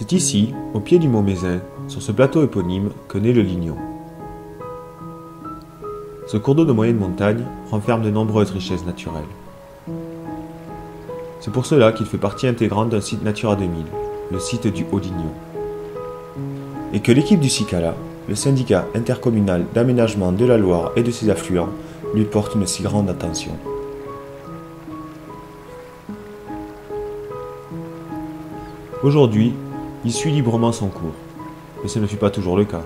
C'est ici, au pied du mont Mézin, sur ce plateau éponyme, que naît le Lignon. Ce cours d'eau de moyenne montagne renferme de nombreuses richesses naturelles. C'est pour cela qu'il fait partie intégrante d'un site Natura 2000, le site du Haut-Lignon. Et que l'équipe du CICALA, le syndicat intercommunal d'aménagement de la Loire et de ses affluents, lui porte une si grande attention. Aujourd'hui, il suit librement son cours, mais ce ne fut pas toujours le cas.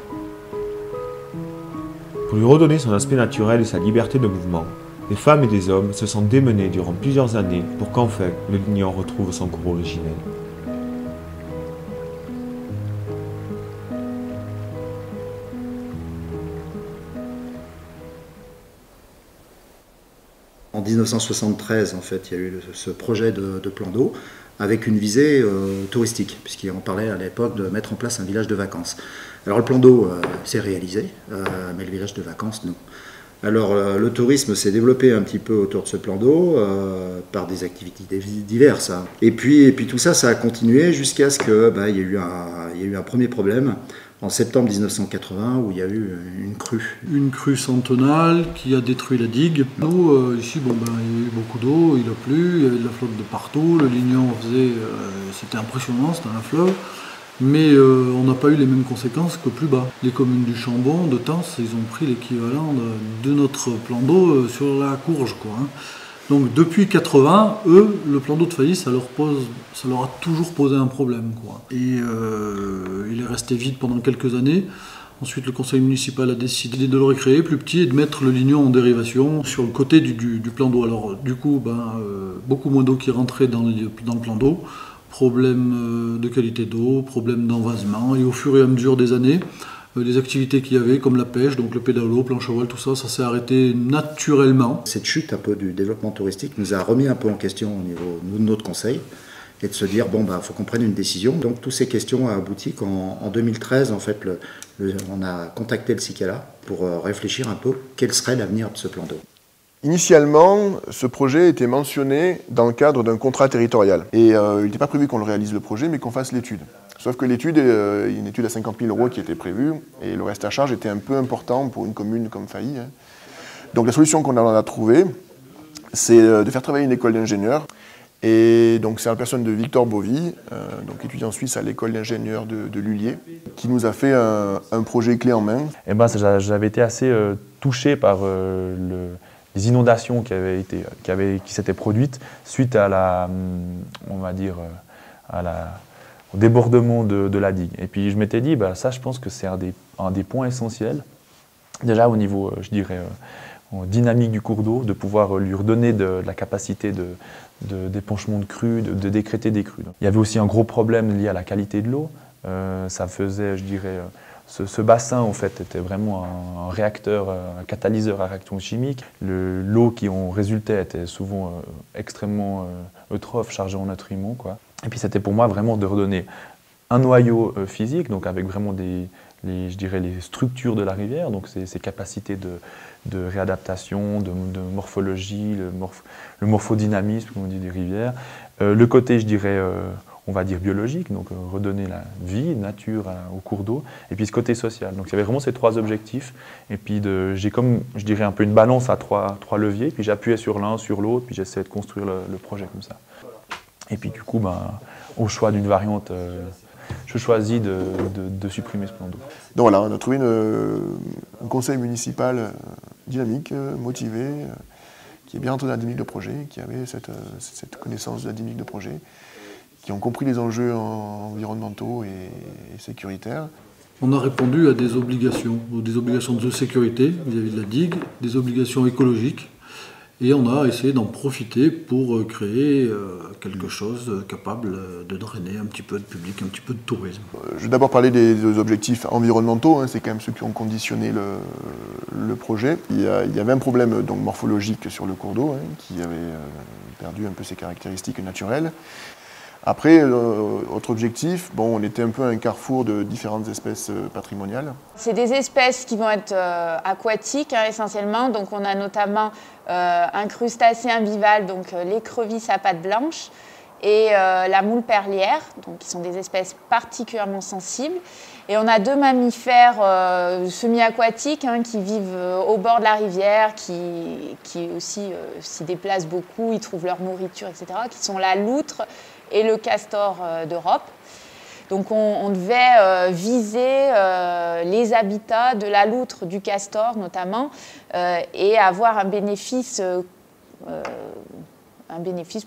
Pour lui redonner son aspect naturel et sa liberté de mouvement, des femmes et des hommes se sont démenés durant plusieurs années pour qu'enfin le Lignon retrouve son cours originel. En 1973, en fait, il y a eu ce projet de plan d'eau avec une visée touristique, puisqu'on parlait à l'époque de mettre en place un village de vacances. Alors le plan d'eau s'est réalisé, mais le village de vacances, non. Alors le tourisme s'est développé un petit peu autour de ce plan d'eau par des activités diverses. Hein. Et puis tout ça, ça a continué jusqu'à ce qu'il y ait eu un premier problème en septembre 1980 où il y a eu une crue. Une crue centenale qui a détruit la digue. Nous, ici, il y a eu beaucoup d'eau, il a plu, il y avait de la flotte de partout, le Lignon c'était impressionnant, c'était un fleuve. Mais on n'a pas eu les mêmes conséquences que plus bas. Les communes du Chambon, de Tens, ils ont pris l'équivalent de notre plan d'eau sur la courge, quoi. Hein. Donc depuis 80, eux, le plan d'eau de Failly, ça leur a toujours posé un problème, quoi. Et il est resté vide pendant quelques années. Ensuite, le conseil municipal a décidé de le recréer plus petit et de mettre le Lignon en dérivation sur le côté du plan d'eau. Alors du coup, beaucoup moins d'eau qui rentrait dans le plan d'eau. Problème de qualité d'eau, problème d'envasement, et au fur et à mesure des années, les activités qu'il y avait, comme la pêche, donc le pédalo, planche à voile, tout ça, ça s'est arrêté naturellement. Cette chute un peu du développement touristique nous a remis un peu en question au niveau de notre conseil, et de se dire, faut qu'on prenne une décision. Donc toutes ces questions ont abouti qu'en 2013, en fait, on a contacté le CICALA pour réfléchir un peu quel serait l'avenir de ce plan d'eau. Initialement, ce projet était mentionné dans le cadre d'un contrat territorial. Et il n'était pas prévu qu'on le réalise le projet, mais qu'on fasse l'étude. Sauf que l'étude, une étude à 50 000 € qui était prévue, et le reste à charge était un peu important pour une commune comme Failly. Hein. Donc la solution qu'on a trouvée, c'est de faire travailler une école d'ingénieurs. Et donc c'est la personne de Victor Bovy, donc étudiant suisse à l'école d'ingénieurs de Lullier, qui nous a fait un projet clé en main. Et j'avais été assez touché par les inondations qui s'étaient produites suite à au débordement de la digue. Et puis je m'étais dit, ça je pense que c'est un des points essentiels, déjà au niveau, dynamique du cours d'eau, de pouvoir lui redonner de la capacité d'épanchement de crues, de décréter des crues. Il y avait aussi un gros problème lié à la qualité de l'eau. Ça faisait, ce bassin en fait était vraiment un réacteur, un catalyseur à réaction chimique. L'eau qui en résultait était souvent extrêmement eutrophe, chargée en nutriments, quoi. Et puis c'était pour moi vraiment de redonner un noyau physique, donc avec vraiment les structures de la rivière, donc ces capacités de réadaptation, de morphologie, le morphodynamisme, comme on dit, des rivières. Le côté, on va dire biologique, donc redonner la vie, nature au cours d'eau, et puis ce côté social. Donc il y avait vraiment ces trois objectifs, et puis j'ai comme, un peu une balance à trois leviers, puis j'appuyais sur l'un, sur l'autre, puis j'essayais de construire le projet comme ça. Et puis du coup, au choix d'une variante, je choisis de supprimer ce plan d'eau. Donc voilà, on a trouvé un conseil municipal dynamique, motivé, qui est bien entré dans la dynamique de projet, qui avait cette connaissance de la dynamique de projet, qui ont compris les enjeux environnementaux et sécuritaires. On a répondu à des obligations de sécurité vis-à-vis de la digue, des obligations écologiques, et on a essayé d'en profiter pour créer quelque chose capable de drainer un petit peu de public, un petit peu de tourisme. Je vais d'abord parler des objectifs environnementaux, hein, c'est quand même ceux qui ont conditionné le projet. Il y avait un problème donc, morphologique sur le cours d'eau, hein, qui avait perdu un peu ses caractéristiques naturelles. Après, autre objectif, on était un peu à un carrefour de différentes espèces patrimoniales. C'est des espèces qui vont être aquatiques essentiellement, donc on a notamment un crustacé bivalve, donc l'écrevisse à pattes blanches, et la moule perlière, donc qui sont des espèces particulièrement sensibles. Et on a 2 mammifères semi-aquatiques qui vivent au bord de la rivière, qui aussi s'y déplacent beaucoup, ils trouvent leur nourriture, etc., qui sont la loutre et le castor d'Europe. Donc on devait viser les habitats de la loutre, du castor notamment, et avoir un bénéfice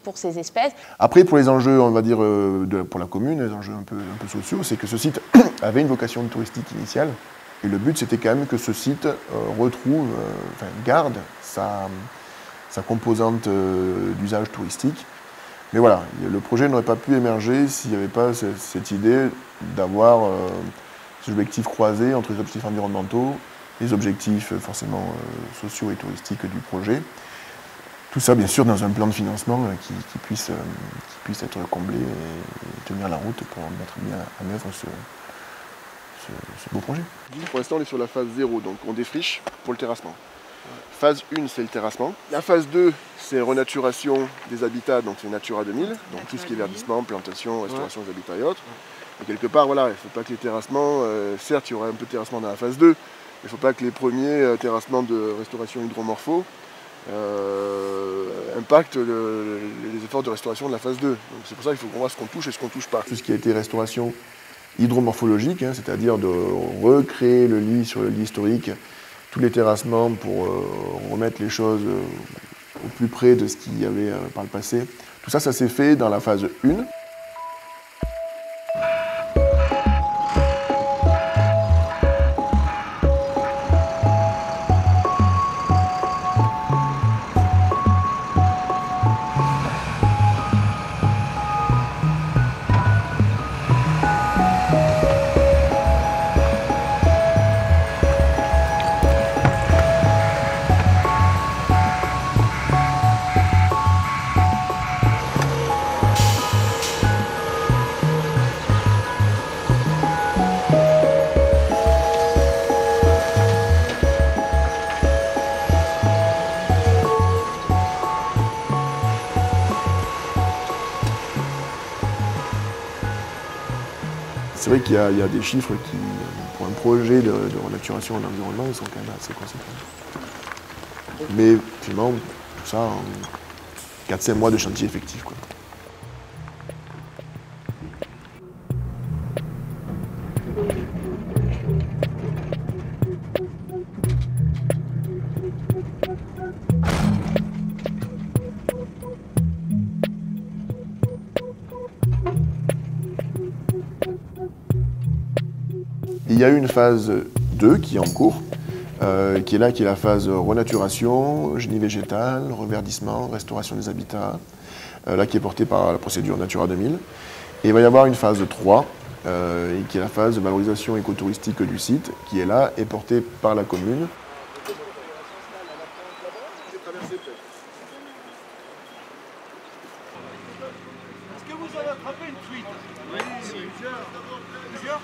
pour ces espèces. Après, pour les enjeux, on va dire, pour la commune, les enjeux un peu sociaux, c'est que ce site avait une vocation touristique initiale. Et le but, c'était quand même que ce site garde sa composante d'usage touristique. Mais voilà, le projet n'aurait pas pu émerger s'il n'y avait pas cette idée d'avoir ces objectifs croisés entre les objectifs environnementaux, les objectifs forcément sociaux et touristiques du projet. Tout ça, bien sûr, dans un plan de financement qui puisse être comblé et tenir la route pour mettre bien en œuvre ce beau projet. Pour l'instant, on est sur la phase 0, donc on défriche pour le terrassement. Phase 1, c'est le terrassement. La phase 2, c'est renaturation des habitats, donc c'est Natura 2000, donc tout ce qui est verdissement, plantation, restauration des habitats et autres. Et quelque part, voilà, il ne faut pas que les terrassements, certes, il y aura un peu de terrassement dans la phase 2, mais il ne faut pas que les premiers terrassements de restauration hydromorpho impacte les efforts de restauration de la phase 2. C'est pour ça qu'il faut qu'on voit ce qu'on touche et ce qu'on ne touche pas. Tout ce qui a été restauration hydromorphologique, c'est-à-dire de recréer le lit sur le lit historique, tous les terrassements pour remettre les choses au plus près de ce qu'il y avait par le passé. Tout ça, ça s'est fait dans la phase 1. C'est vrai qu'il y a des chiffres qui, pour un projet de renaturation de l'environnement, ils sont quand même assez conséquents. Mais finalement, tout ça en 4-5 mois de chantier effectif, quoi. Il y a eu une phase 2 qui est en cours, qui est la phase renaturation, génie végétal, reverdissement, restauration des habitats, là qui est portée par la procédure Natura 2000. Et il va y avoir une phase 3, qui est la phase de valorisation écotouristique du site, qui est là et portée par la commune. Est-ce que vous avez attrapé une truite? Oui, plusieurs.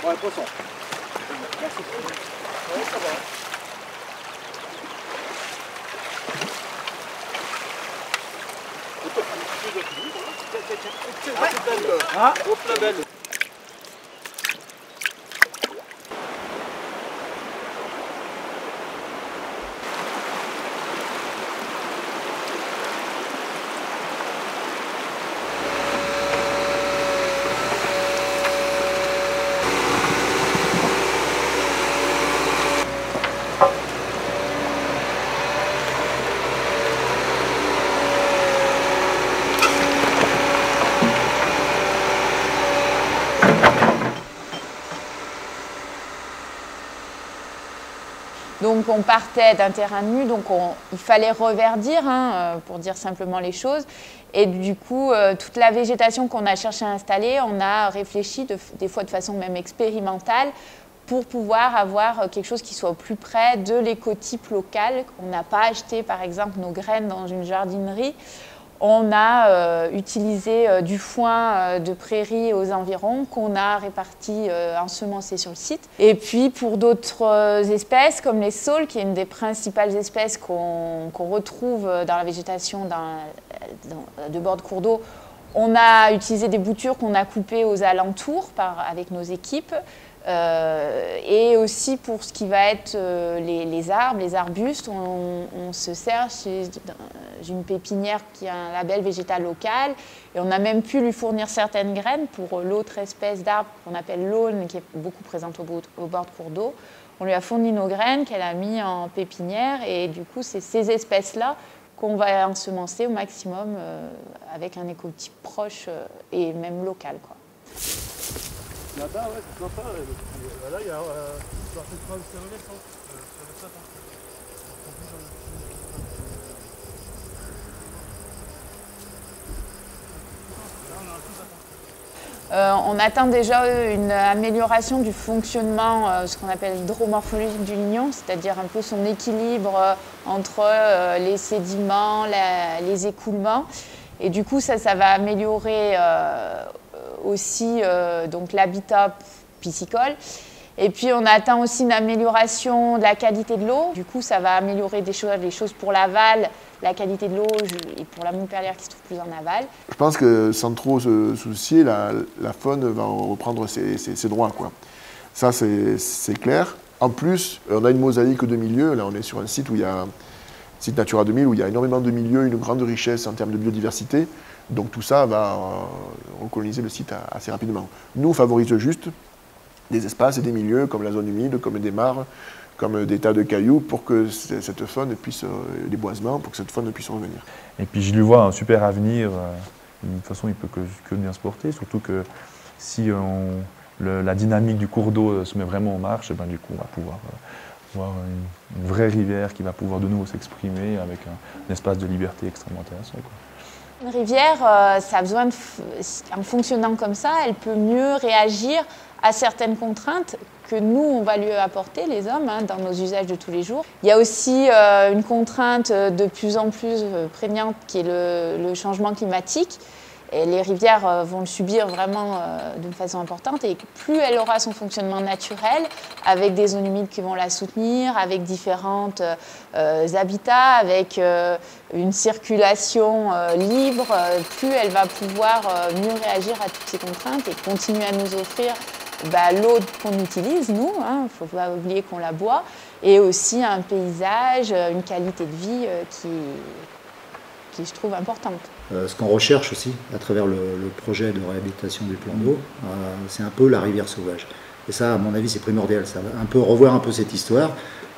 Ouais, poisson. Merci. Oui, ça va. Ah, hop la belle. Donc on partait d'un terrain nu, donc il fallait reverdir, pour dire simplement les choses. Et du coup, toute la végétation qu'on a cherché à installer, on a réfléchi, des fois de façon même expérimentale, pour pouvoir avoir quelque chose qui soit au plus près de l'écotype local. On n'a pas acheté par exemple nos graines dans une jardinerie. On a utilisé du foin de prairie aux environs qu'on a réparti, ensemencé sur le site. Et puis pour d'autres espèces comme les saules, qui est une des principales espèces qu'on retrouve dans la végétation de bord de cours d'eau, on a utilisé des boutures qu'on a coupées aux alentours avec nos équipes. Et aussi pour ce qui va être les arbres, les arbustes, on se sert chez une pépinière qui a un label végétal local et on a même pu lui fournir certaines graines pour l'autre espèce d'arbre qu'on appelle l'aulne qui est beaucoup présente au bord de cours d'eau. On lui a fourni nos graines qu'elle a mis en pépinière et du coup c'est ces espèces-là qu'on va ensemencer au maximum avec un écotype proche et même local, quoi. Là-bas, ouais, c'est sympa. Là, il y a cette phrase renaissance sur le sapin. On atteint déjà une amélioration du fonctionnement, ce qu'on appelle l'hydromorphologie du lignon, c'est-à-dire un peu son équilibre entre les sédiments, les écoulements. Et du coup, ça va améliorer aussi donc l'habitat piscicole. Et puis, on atteint aussi une amélioration de la qualité de l'eau. Du coup, ça va améliorer les choses pour l'aval, la qualité de l'eau et pour la montpellière qui se trouve plus en aval. Je pense que sans trop se soucier, la faune va reprendre ses droits, quoi. Ça, c'est clair. En plus, on a une mosaïque de milieux. Là, on est sur un site où il y a site Natura 2000 où il y a énormément de milieux, une grande richesse en termes de biodiversité. Donc tout ça va recoloniser le site assez rapidement. Nous, on favorise juste des espaces et des milieux comme la zone humide, comme des mares, comme des tas de cailloux pour que cette faune puisse, des boisements, pour que cette faune puisse revenir. Et puis je lui vois un super avenir. De toute façon, il ne peut que bien se porter, surtout que si la dynamique du cours d'eau se met vraiment en marche, ben, du coup, on va pouvoir voir une vraie rivière qui va pouvoir de nouveau s'exprimer avec un espace de liberté extrêmement intéressant, quoi. Une rivière, ça a besoin en fonctionnant comme ça, elle peut mieux réagir à certaines contraintes que nous, on va lui apporter, les hommes, dans nos usages de tous les jours. Il y a aussi une contrainte de plus en plus prégnante qui est le changement climatique. Et les rivières vont le subir vraiment d'une façon importante. Et plus elle aura son fonctionnement naturel, avec des zones humides qui vont la soutenir, avec différents habitats, avec une circulation libre, plus elle va pouvoir mieux réagir à toutes ces contraintes et continuer à nous offrir l'eau qu'on utilise, nous, il ne faut pas oublier qu'on la boit, et aussi un paysage, une qualité de vie qui je trouve importante. Ce qu'on recherche aussi à travers le projet de réhabilitation du plan d'eau, c'est un peu la rivière sauvage. Et ça, à mon avis, c'est primordial. Ça va un peu revoir un peu cette histoire.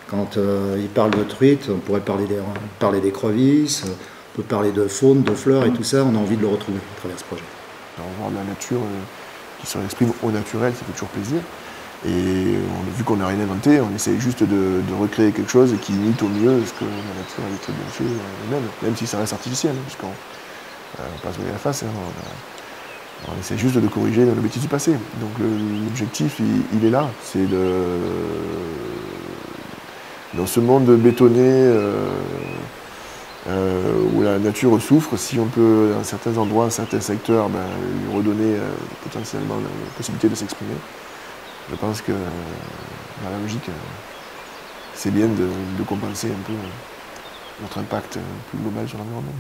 Quand il parle de truites, on pourrait parler d'écrevisses, on peut parler de faune, de fleurs et tout ça. On a envie de le retrouver à travers ce projet. Voir de la nature qui s'exprime au naturel, ça fait toujours plaisir. Et vu qu'on n'a rien inventé, on essaye juste de recréer quelque chose qui imite au mieux ce que la nature avait très bien fait, même si ça reste artificiel, puisqu'on ne pas se voiler la face, on essaie juste de corriger le bêtises du passé. Donc l'objectif, il est là, c'est dans ce monde bétonné où la nature souffre, si on peut, dans certains endroits, dans certains secteurs, lui redonner potentiellement la possibilité de s'exprimer. Je pense que dans la logique, c'est bien de compenser un peu notre impact plus global sur l'environnement.